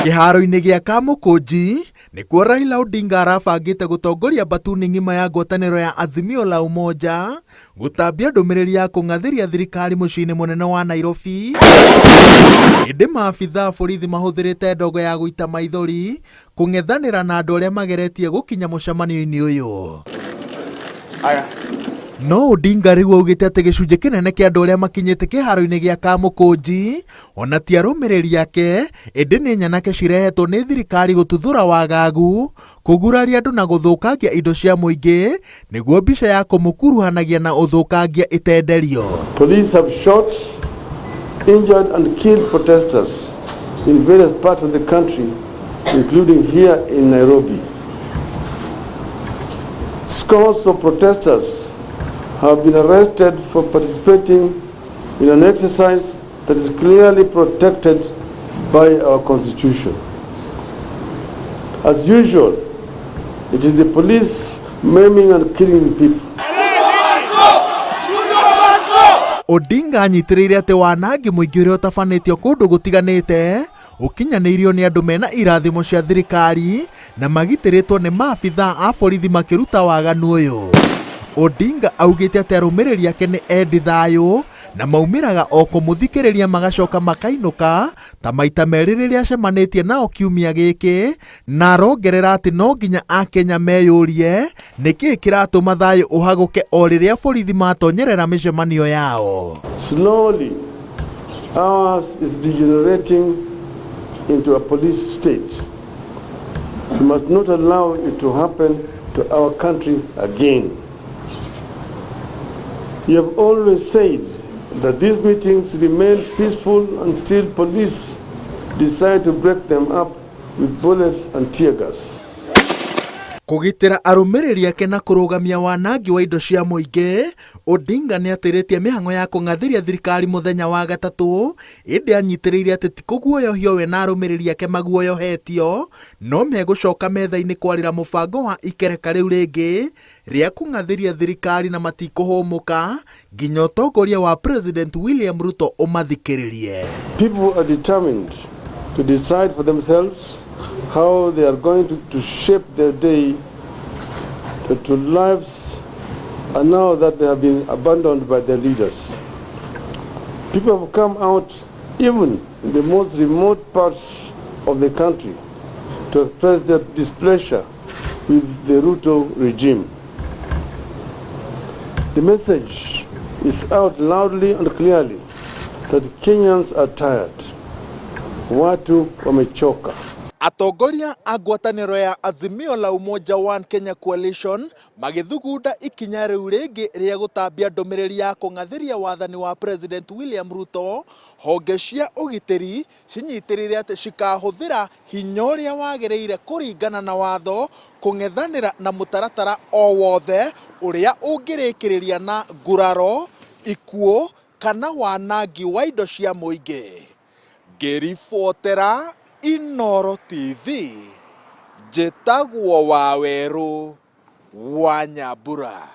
Kĩharo-inĩ gĩa Kamũkũnji nĩkuo Raila Odinga arabangĩte gũtongoria mbatu ng'ima ya ngwatanĩro ya Azimio la Umoja gũtambia ndũmĩrĩri ya kũng'athĩria thirikari mũciĩ-inĩ mũnene wa Nairobi. Ĩndĩ maabithaa borithi mahũthĩrĩte ndogo ya gũita maithori kũng'ethanĩra na andũ arĩa mageretie gũkinya mũcemanio-inĩ ũyũ. No Odinga rĩu augĩte atĩ gĩcunjĩ kĩnene kĩa andũ arĩa makinyĩte kĩharo-inĩ gĩa Kamũkũnji ona ti arũmĩrĩri ake, ĩndĩ nĩ nyanake cirehetwo nĩ thirikari gũtuthũra wagagu, kũguraria andũ na gũthũkangia indo cia mũingĩ nĩguo mbica ya kũmũkuruhanagia na ũthũkangia ĩtenderio. Police have shot, injured and killed protesters in various parts of the country, including here in Nairobi. Scores of protesters have been arrested for participating in an exercise that is clearly protected by our constitution. As usual, it is the police maiming and killing the people. Odinga anyitĩrĩire atĩ wanangi mũingĩ ũrĩa ũtabanĩtio kũndũ gũtiganĩte ũkinyanĩirio nĩ andũ mena irathimo cia thirikari na magitĩrĩtwo nĩ maabithaa a borithi makĩruta waganu ũyũ. Odinga augĩte atĩ arũmĩrĩri ake nĩ endi thayũ na maumĩraga o kũmũthikĩrĩria magacoka makainũka ta maita merĩ rĩrĩa acemanĩtie nao kiumia gĩkĩ, na arongerera atĩ no nginya Akenya meyũrie nĩkĩĩ kĩratũma thayũ ũhagũke o rĩrĩa borithi matonyerera mĩcemanio yao. Slowly, ours is degenerating into a police state. We must not allow it to happen to our country again. We have always said that these meetings remain peaceful until police decide to break them up with bullets and tear gas. Kũgitĩra arũmĩrĩri ake na kũrũgamia wanangi wa indo cia mũingĩ, Odinga nĩ atĩrĩtie mĩhang'o ya kũng'athĩria thirikari mũthenya wa gatatũ, ĩndĩ anyitĩrĩire atĩ ti kũguoyohio we na arũmĩrĩri ake maguoyohetio, no megũcoka metha-inĩ kwarĩra mũbango wa ikereka rĩu rĩngĩ rĩa kũng'athĩria thirikari na matikũhũmũka nginya ũtongoria wa President William Ruto ũmathikĩrĩrie. People are determined to decide for themselves how they are going to shape their day to lives, and now that they have been abandoned by their leaders. People have come out even in the most remote parts of the country to express their displeasure with the Ruto regime. The message is out loudly and clearly that Kenyans are tired. Watu wamechoka. Atongoria a ngwatanĩro ya Azimio la Umoja One Kenya Coalition magĩthugunda ikinya rĩu rĩngĩ rĩa gũtambia ndũmĩrĩri ya kũng'athĩria wathani wa President William Ruto, honge cia ũgitĩri cinyitĩrĩire atĩ cikahũthĩra hinya ũrĩa wagĩrĩire kũringana na watho kũng'ethanĩra na mũtaratara o wothe ũrĩa ũngĩrĩkĩrĩria na nguraro, ikuũ kana wanangi wa indo cia mũingĩ. Ngĩribotera Inooro TV, njĩtagwo Wawerũ wa Nyambura.